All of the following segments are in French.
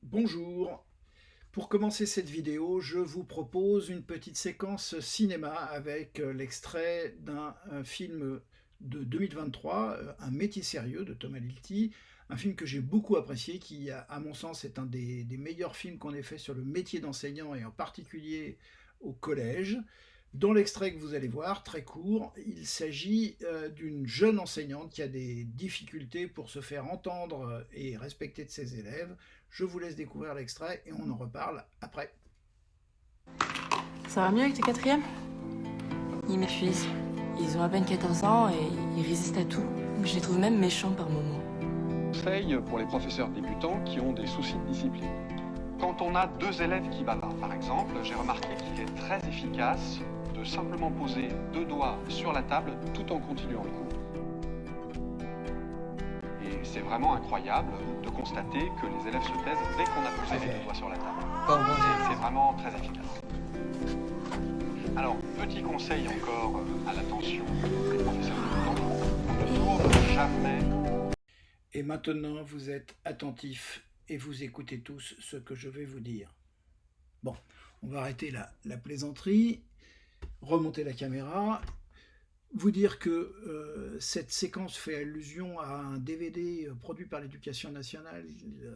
Bonjour. Pour commencer cette vidéo, je vous propose une petite séquence cinéma avec l'extrait d'un film de 2023, Un métier sérieux de Thomas Lilti, un film que j'ai beaucoup apprécié, qui à mon sens est un des meilleurs films qu'on ait fait sur le métier d'enseignant et en particulier au collège. Dans l'extrait que vous allez voir, très court, il s'agit d'une jeune enseignante qui a des difficultés pour se faire entendre et respecter de ses élèves. Je vous laisse découvrir l'extrait et on en reparle après. Ça va mieux avec tes quatrièmes? Ils m'épuisent. Ils ont à peine 14 ans et ils résistent à tout. Je les trouve même méchants par moments. Conseil pour les professeurs débutants qui ont des soucis de discipline. Quand on a deux élèves qui bavardent, par exemple, j'ai remarqué qu'il est très efficace de simplement poser deux doigts sur la table tout en continuant le cours. Et c'est vraiment incroyable de constater que les élèves se taisent dès qu'on a posé les deux doigts sur la table. C'est vraiment très efficace. Alors, petit conseil encore à l'attention des professeurs débutants, on ne tourne jamais. Et maintenant, vous êtes attentifs et vous écoutez tous ce que je vais vous dire. Bon, on va arrêter la plaisanterie, remonter la caméra, vous dire que cette séquence fait allusion à un DVD produit par l'Éducation nationale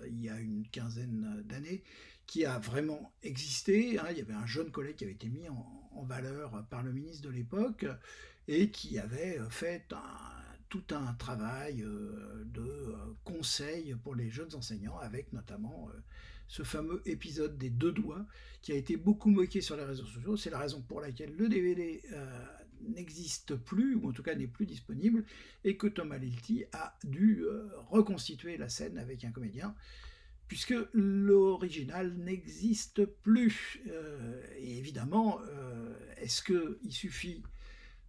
il y a une quinzaine d'années, qui a vraiment existé. Il y avait un jeune collègue qui avait été mis en valeur par le ministre de l'époque et qui avait fait tout un travail de conseil pour les jeunes enseignants, avec notamment ce fameux épisode des deux doigts qui a été beaucoup moqué sur les réseaux sociaux. C'est la raison pour laquelle le DVD n'existe plus, ou en tout cas n'est plus disponible, et que Thomas Lilti a dû reconstituer la scène avec un comédien, puisque l'original n'existe plus. Et évidemment, est-ce qu'il suffit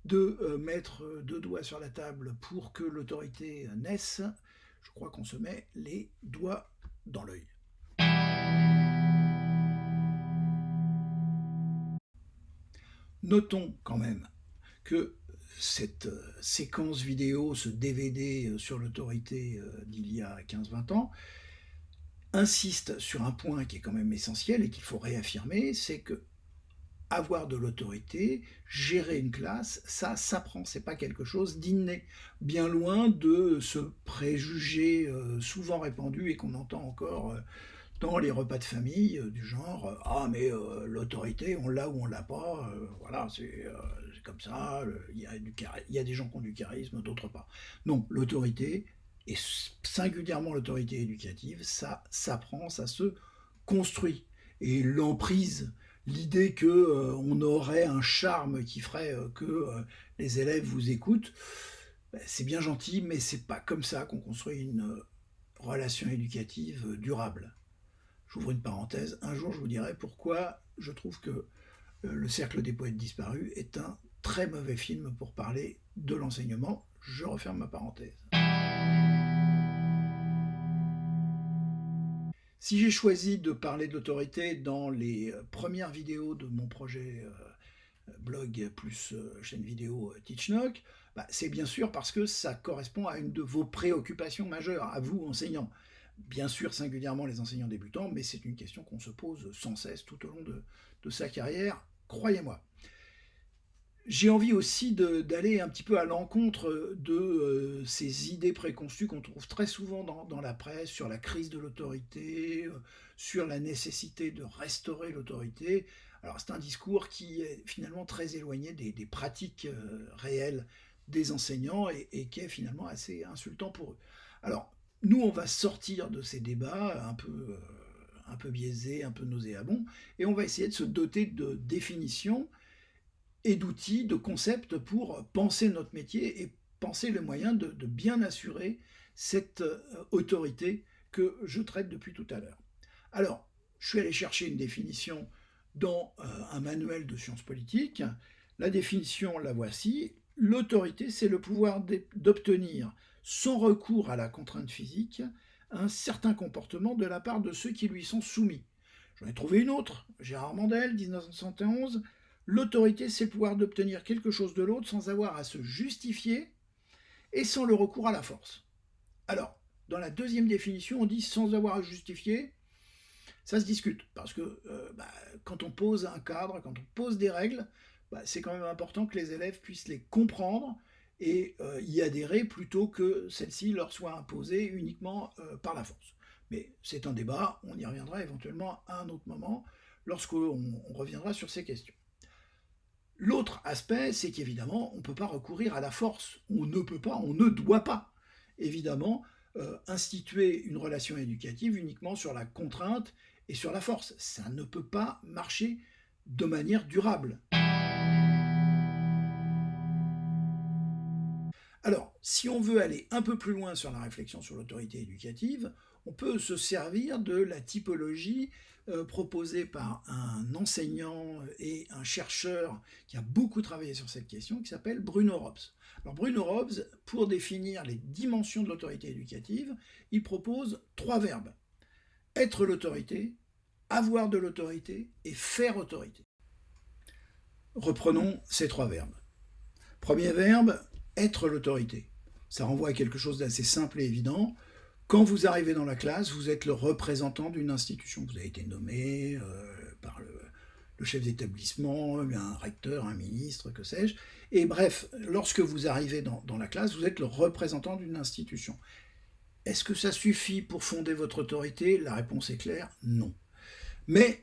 de mettre deux doigts sur la table pour que l'autorité naisse? Je crois qu'on se met les doigts dans l'œil. Notons quand même que cette séquence vidéo, ce DVD sur l'autorité d'il y a 15-20 ans, insiste sur un point qui est quand même essentiel et qu'il faut réaffirmer, c'est que avoir de l'autorité, gérer une classe, ça s'apprend, c'est pas quelque chose d'inné, bien loin de ce préjugé souvent répandu et qu'on entend encore dans les repas de famille, du genre ah mais l'autorité on l'a ou on l'a pas, voilà c'est comme ça, il y a des gens qui ont du charisme, d'autres pas. Non, l'autorité, et singulièrement l'autorité éducative, ça s'apprend, ça se construit. Et l'emprise, l'idée que on aurait un charme qui ferait que les élèves vous écoutent, c'est bien gentil, mais c'est pas comme ça qu'on construit une relation éducative durable. J'ouvre une parenthèse, un jour je vous dirai pourquoi je trouve que Le Cercle des Poètes Disparus est un très mauvais film pour parler de l'enseignement. Je referme ma parenthèse. Si j'ai choisi de parler de l'autorité dans les premières vidéos de mon projet blog plus chaîne vidéo TeachNock, c'est bien sûr parce que ça correspond à une de vos préoccupations majeures, à vous enseignants. Bien sûr singulièrement les enseignants débutants, mais c'est une question qu'on se pose sans cesse tout au long de sa carrière, croyez-moi. J'ai envie aussi d'aller un petit peu à l'encontre de ces idées préconçues qu'on trouve très souvent dans la presse sur la crise de l'autorité, sur la nécessité de restaurer l'autorité. Alors c'est un discours qui est finalement très éloigné des pratiques réelles des enseignants et qui est finalement assez insultant pour eux. Alors nous, on va sortir de ces débats un peu biaisés, un peu nauséabonds, et on va essayer de se doter de définitions et d'outils, de concepts pour penser notre métier et penser le moyen de bien assurer cette autorité que je traite depuis tout à l'heure. Alors, je suis allé chercher une définition dans un manuel de sciences politiques. La définition, la voici. L'autorité, c'est le pouvoir d'obtenir, sans recours à la contrainte physique, un certain comportement de la part de ceux qui lui sont soumis. J'en ai trouvé une autre, Gérard Mandel, 1971. L'autorité, c'est le pouvoir d'obtenir quelque chose de l'autre sans avoir à se justifier et sans le recours à la force. Alors, dans la deuxième définition, on dit sans avoir à justifier. Ça se discute, parce que quand on pose un cadre, quand on pose des règles, c'est quand même important que les élèves puissent les comprendre et y adhérer plutôt que celles-ci leur soient imposées uniquement par la force. Mais c'est un débat, on y reviendra éventuellement à un autre moment, lorsqu'on reviendra sur ces questions. L'autre aspect, c'est qu'évidemment, on ne peut pas recourir à la force. On ne peut pas, on ne doit pas, évidemment, instituer une relation éducative uniquement sur la contrainte et sur la force. Ça ne peut pas marcher de manière durable. Alors, si on veut aller un peu plus loin sur la réflexion sur l'autorité éducative, on peut se servir de la typologie proposée par un enseignant et un chercheur qui a beaucoup travaillé sur cette question, qui s'appelle Bruno Robs. Alors Bruno Robs, pour définir les dimensions de l'autorité éducative, il propose 3 verbes. Être l'autorité, avoir de l'autorité et faire autorité. Reprenons ces 3 verbes. Premier verbe, être l'autorité. Ça renvoie à quelque chose d'assez simple et évident. Quand vous arrivez dans la classe, vous êtes le représentant d'une institution. Vous avez été nommé par le chef d'établissement, un recteur, un ministre, que sais-je. Et bref, lorsque vous arrivez dans la classe, vous êtes le représentant d'une institution. Est-ce que ça suffit pour fonder votre autorité? La réponse est claire, non. Mais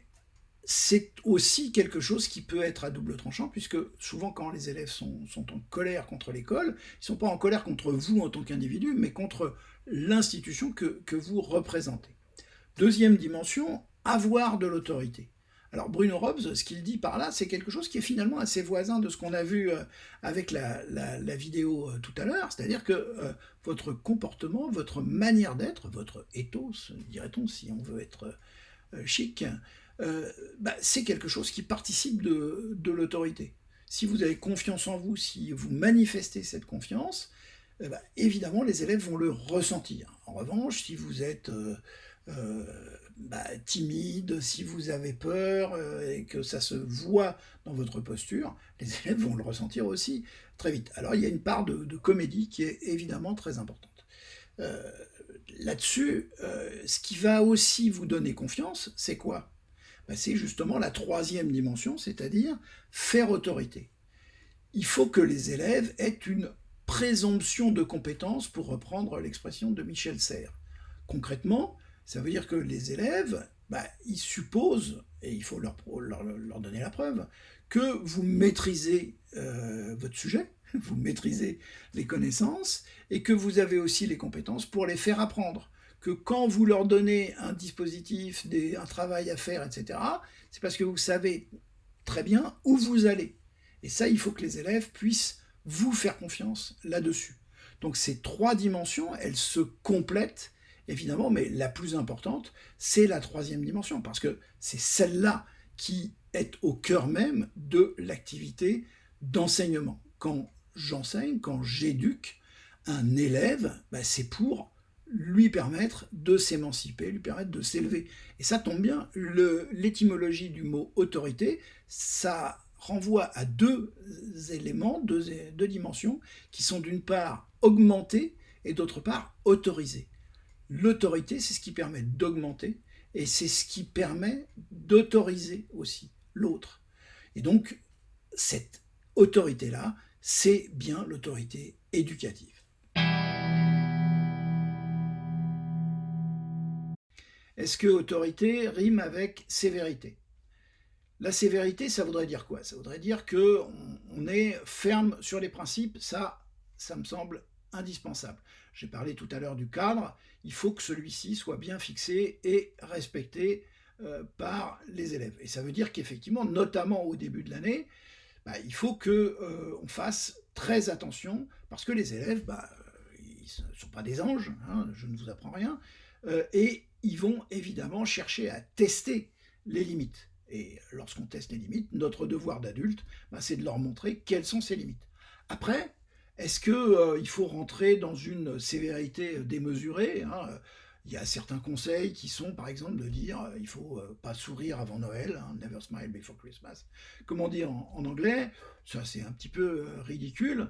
c'est aussi quelque chose qui peut être à double tranchant, puisque souvent quand les élèves sont en colère contre l'école, ils ne sont pas en colère contre vous en tant qu'individu, mais contre l'institution que vous représentez. Deuxième dimension, avoir de l'autorité. Alors Bruno Robs, ce qu'il dit par là, c'est quelque chose qui est finalement assez voisin de ce qu'on a vu avec la vidéo tout à l'heure, c'est-à-dire que votre comportement, votre manière d'être, votre ethos, dirait-on si on veut être chic, c'est quelque chose qui participe de l'autorité. Si vous avez confiance en vous, si vous manifestez cette confiance, évidemment les élèves vont le ressentir. En revanche, si vous êtes timide, si vous avez peur et que ça se voit dans votre posture, les élèves vont le ressentir aussi très vite. Alors il y a une part de comédie qui est évidemment très importante. Là-dessus, ce qui va aussi vous donner confiance, c'est quoi? C'est justement la 3e dimension, c'est-à-dire faire autorité. Il faut que les élèves aient une présomption de compétence, pour reprendre l'expression de Michel Serres. Concrètement, ça veut dire que les élèves, ils supposent, et il faut leur donner la preuve, que vous maîtrisez votre sujet, vous maîtrisez les connaissances, et que vous avez aussi les compétences pour les faire apprendre. Que quand vous leur donnez un dispositif, un travail à faire, etc., c'est parce que vous savez très bien où vous allez. Et ça, il faut que les élèves puissent vous faire confiance là-dessus. Donc ces 3 dimensions, elles se complètent, évidemment, mais la plus importante, c'est la 3e dimension, parce que c'est celle-là qui est au cœur même de l'activité d'enseignement. Quand j'enseigne, quand j'éduque un élève, c'est pour lui permettre de s'émanciper, lui permettre de s'élever. Et ça tombe bien, l'étymologie du mot autorité, ça renvoie à 2 éléments, 2 dimensions, qui sont d'une part augmenter et d'autre part autoriser. L'autorité, c'est ce qui permet d'augmenter et c'est ce qui permet d'autoriser aussi l'autre. Et donc, cette autorité-là, c'est bien l'autorité éducative. Est-ce que autorité rime avec sévérité? La sévérité, ça voudrait dire quoi? Ça voudrait dire qu'on est ferme sur les principes, ça me semble indispensable. J'ai parlé tout à l'heure du cadre, il faut que celui-ci soit bien fixé et respecté par les élèves. Et ça veut dire qu'effectivement, notamment au début de l'année, il faut qu'on fasse très attention, parce que les élèves, ils ne sont pas des anges, je ne vous apprends rien, et ils vont évidemment chercher à tester les limites. Et lorsqu'on teste les limites, notre devoir d'adulte, c'est de leur montrer quelles sont ces limites. Après, est-ce qu'il faut rentrer dans une sévérité démesurée? Il y a certains conseils qui sont, par exemple, de dire il ne faut pas sourire avant Noël, never smile before Christmas. Comment dire en anglais? Ça, c'est un petit peu ridicule.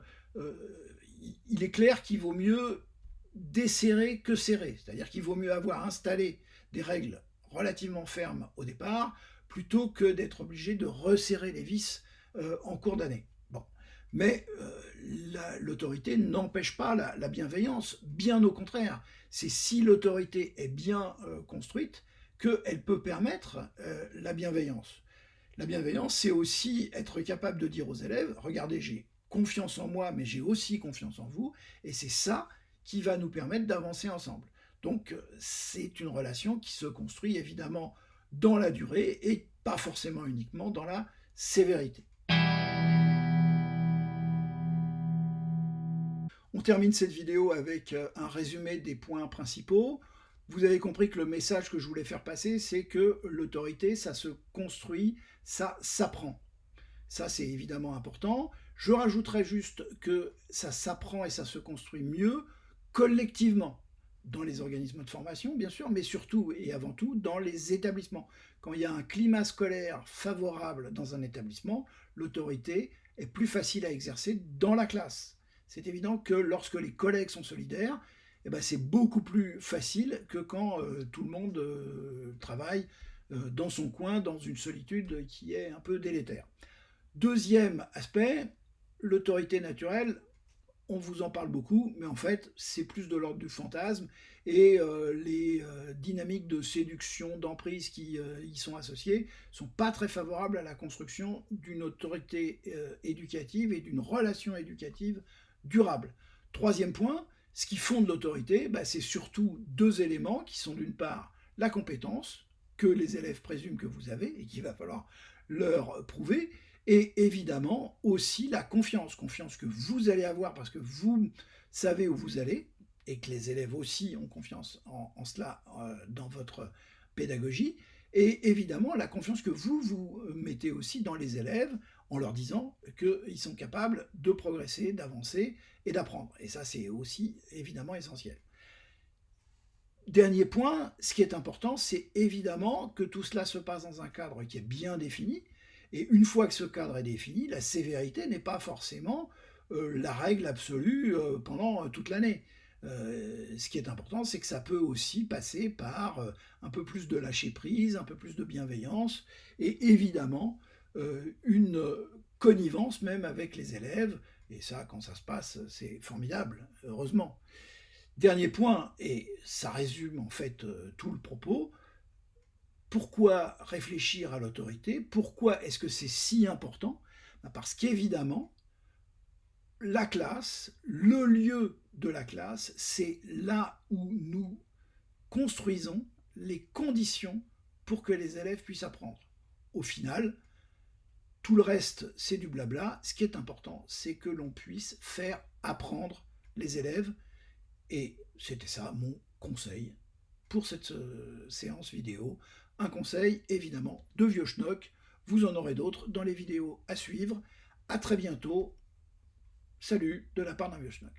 Il est clair qu'il vaut mieux desserrer que serrer. C'est-à-dire qu'il vaut mieux avoir installé des règles relativement ferme au départ, plutôt que d'être obligé de resserrer les vis en cours d'année. Bon. Mais l'autorité n'empêche pas la bienveillance, bien au contraire. C'est si l'autorité est bien construite qu'elle peut permettre la bienveillance. La bienveillance, c'est aussi être capable de dire aux élèves, regardez, j'ai confiance en moi, mais j'ai aussi confiance en vous, et c'est ça qui va nous permettre d'avancer ensemble. Donc c'est une relation qui se construit évidemment dans la durée et pas forcément uniquement dans la sévérité. On termine cette vidéo avec un résumé des points principaux. Vous avez compris que le message que je voulais faire passer, c'est que l'autorité, ça se construit, ça s'apprend. Ça, c'est évidemment important. Je rajouterais juste que ça s'apprend et ça se construit mieux collectivement, dans les organismes de formation, bien sûr, mais surtout et avant tout dans les établissements. Quand il y a un climat scolaire favorable dans un établissement, l'autorité est plus facile à exercer dans la classe. C'est évident que lorsque les collègues sont solidaires, eh ben c'est beaucoup plus facile que quand tout le monde travaille dans son coin, dans une solitude qui est un peu délétère. Deuxième aspect, l'autorité naturelle, on vous en parle beaucoup, mais en fait, c'est plus de l'ordre du fantasme, et les dynamiques de séduction, d'emprise qui y sont associées ne sont pas très favorables à la construction d'une autorité éducative et d'une relation éducative durable. Troisième point, ce qui fonde l'autorité, c'est surtout deux éléments qui sont d'une part la compétence, que les élèves présument que vous avez et qu'il va falloir leur prouver, et évidemment aussi la confiance que vous allez avoir parce que vous savez où vous allez, et que les élèves aussi ont confiance en cela dans votre pédagogie, et évidemment la confiance que vous mettez aussi dans les élèves en leur disant qu'ils sont capables de progresser, d'avancer et d'apprendre. Et ça, c'est aussi évidemment essentiel. Dernier point, ce qui est important, c'est évidemment que tout cela se passe dans un cadre qui est bien défini. Et une fois que ce cadre est défini, la sévérité n'est pas forcément la règle absolue pendant toute l'année. Ce qui est important, c'est que ça peut aussi passer par un peu plus de lâcher-prise, un peu plus de bienveillance, et évidemment une connivence même avec les élèves. Et ça, quand ça se passe, c'est formidable, heureusement. Dernier point, et ça résume en fait tout le propos, pourquoi réfléchir à l'autorité? Pourquoi est-ce que c'est si important? Parce qu'évidemment, la classe, le lieu de la classe, c'est là où nous construisons les conditions pour que les élèves puissent apprendre. Au final, tout le reste, c'est du blabla. Ce qui est important, c'est que l'on puisse faire apprendre les élèves. Et c'était ça mon conseil pour cette séance vidéo. Un conseil, évidemment, de vieux schnock. Vous en aurez d'autres dans les vidéos à suivre. À très bientôt. Salut de la part d'un vieux schnock.